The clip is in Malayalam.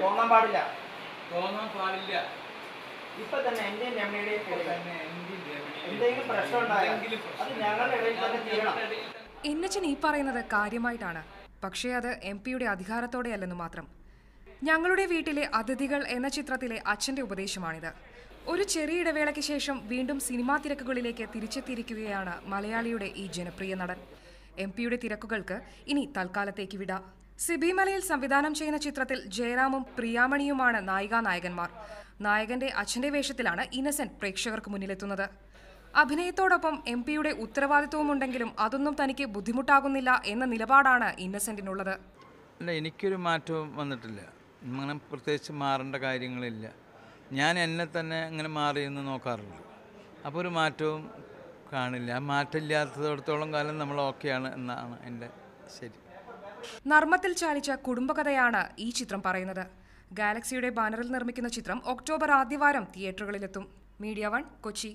തോന്നാൻ പാടില്ല. ഇപ്പൊ തന്നെ എന്റെയും രമണിയുടെയും എന്തെങ്കിലും പ്രശ്നം ഉണ്ടായാൽ അത് ഞങ്ങളുടെ ഇടയിൽ തന്നെ തീരണം. ഇന്നച്ചൻ ഈ പറയുന്നത് കാര്യമായിട്ടാണ്. പക്ഷേ അത് MP-യുടെ അധികാരത്തോടെയല്ലെന്നു മാത്രം. ഞങ്ങളുടെ വീട്ടിലെ അതിഥികൾ എന്ന ചിത്രത്തിലെ അച്ഛന്റെ ഉപദേശമാണിത്. ഒരു ചെറിയ ഇടവേളയ്ക്ക് ശേഷം വീണ്ടും സിനിമാ തിരക്കുകളിലേക്ക് തിരിച്ചെത്തിയിരിക്കുകയാണ് മലയാളിയുടെ ഈ ജനപ്രിയ നടൻ. MP-യുടെ തിരക്കുകൾക്ക് ഇനി തൽക്കാലത്തേക്ക് വിടാം. സിബി മലയിൽ സംവിധാനം ചെയ്യുന്ന ചിത്രത്തിൽ ജയറാമും പ്രിയാമണിയുമാണ് നായികാനായകന്മാർ. നായകന്റെ അച്ഛന്റെ വേഷത്തിലാണ് ഇന്നസെന്റ് പ്രേക്ഷകർക്ക് മുന്നിലെത്തുന്നത്. അഭിനയത്തോടൊപ്പം MP-യുടെ ഉത്തരവാദിത്വവും ഉണ്ടെങ്കിലും അതൊന്നും തനിക്ക് ബുദ്ധിമുട്ടാകുന്നില്ല എന്ന നിലപാടാണ് ഇന്നസെന്റിനുള്ളത്. അല്ല, എനിക്കൊരു മാറ്റവും വന്നിട്ടില്ല. അങ്ങനെ പ്രത്യേകിച്ച് മാറേണ്ട കാര്യങ്ങളില്ല. ഞാൻ എന്നെ തന്നെ അങ്ങനെ മാറിയെന്ന് നോക്കാറുണ്ട്. അപ്പോൾ ഒരു മാറ്റവും കാണില്ല. ആ മാറ്റമില്ലാത്തടത്തോളം കാലം നമ്മൾ ഓക്കെയാണ് എന്നാണ് എൻ്റെ ശരി. നർമ്മത്തിൽ ചാലിച്ച കുടുംബകഥയാണ് ഈ ചിത്രം പറയുന്നത്. ഗാലക്സിയുടെ ബാനറിൽ നിർമ്മിക്കുന്ന ചിത്രം ഒക്ടോബർ ആദ്യവാരം തിയേറ്ററുകളിലെത്തും. മീഡിയ 1 കൊച്ചി.